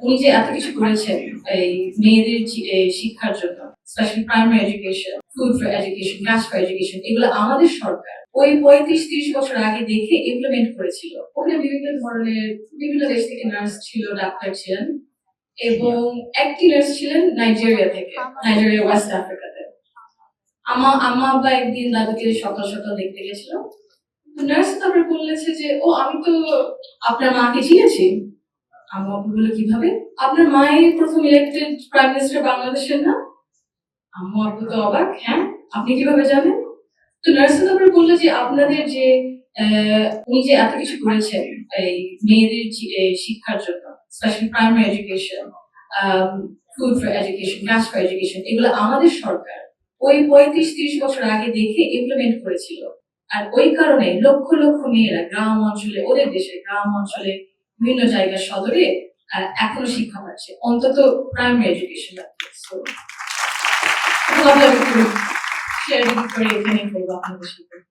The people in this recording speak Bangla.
উনি যে এত কিছু করেছেন এই মেয়েদের শিক্ষার জন্য, specially primary education, food for education, gas for education, এগুলো আমাদের সরকার ওই 35-30 বছর আগে দেখে ইমপ্লিমেন্ট করেছিল। ওখানে বিভিন্ন ধরনের বিভিন্ন দেশ থেকে নার্স ছিল, ডাক্তার ছিলেন, এবং একটি নার্স ছিলেন নাইজেরিয়া থেকে, নাইজেরিয়া ওয়েস্ট আফ্রিকাতে। আম্মা আব্বা একদিন দাদুকে সকাল সকাল দেখতে গেছিল। নার্স তারপরে বলেছে যে, ও আমি তো আপনার মাকে চিনেছি। আম্মু আব্বু বললো, কিভাবে? আপনার মাই প্রথম ইলেক্টেড প্রাইম মিনিস্টার বাংলাদেশের না? আম্মু আব্বু তো অবাক, হ্যাঁ আপনি কিভাবে জানেন? তো নার্স তারপরে বললো যে, আপনাদের যে উনি যে এত কিছু করেছেন এই মেয়েদের শিক্ষার জন্য, specially primary education, food for education, gas for education, এগুলো আমাদের সরকার ওই 35-30 বছর আগে দেখে ইমপ্লিমেন্ট করেছিল। আর ওই কারণে লক্ষ লক্ষ মেয়েরা গ্রাম অঞ্চলে, ওদের দেশে গ্রাম অঞ্চলে বিভিন্ন জায়গার সদরে এখনো শিক্ষা পাচ্ছে, অন্তত প্রাইমারি এডুকেশন। শেয়ার করে এখানে করবো আপনাদের সাথে।